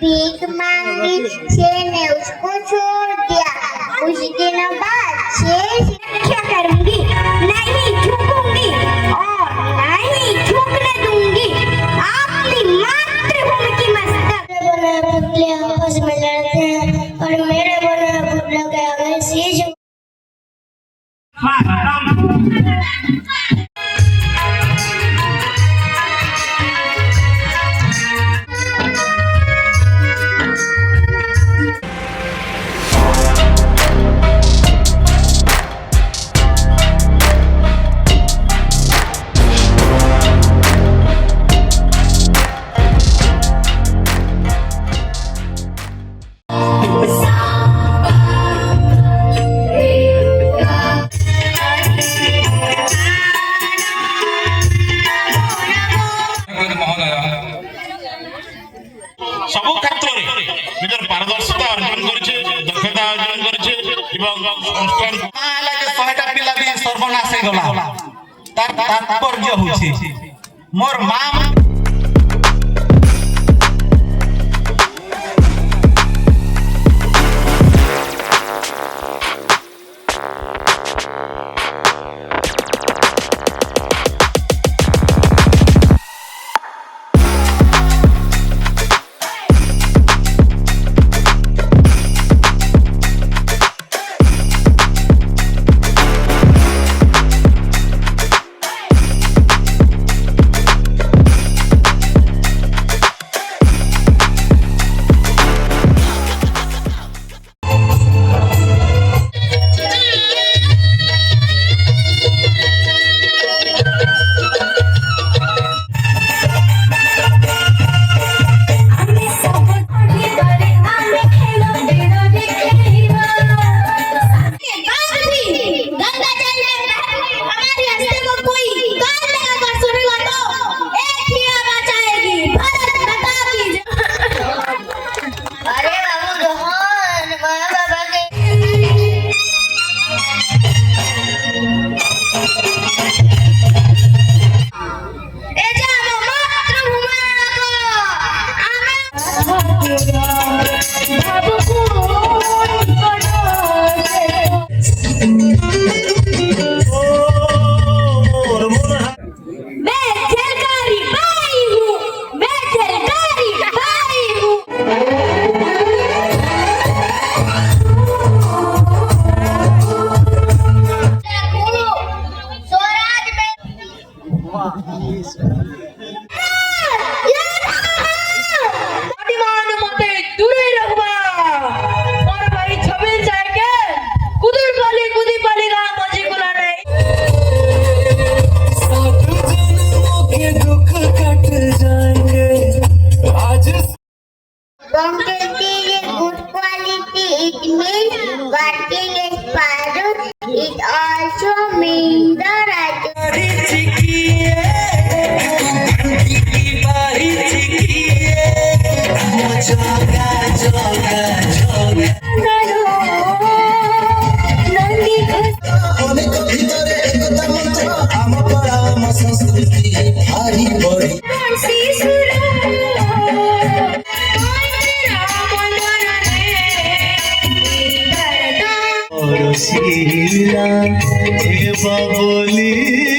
भीख मांगी, शेर ने उसको छोड़ दिया। कुछ दिनों बाद शेर क्या करूंगी, नहीं झुकूंगी और नहीं झुकने दूंगी अपनी मातृभूमि की मस्तक। बने पुतले आपस में लड़ते हैं और मेरे बने पुतलों के आगे शीश। सबु क्षेत्र में निजर पारदर्शिता अर्जन करछे, दक्षता अर्जन करछे एवं संस्थान माला के 100टा पिला भी सर्वनाश हे गला तार तात्पर्य होछि मोर मां good quality, it means working as Parut. It also means the right. Sheila hey बाबोली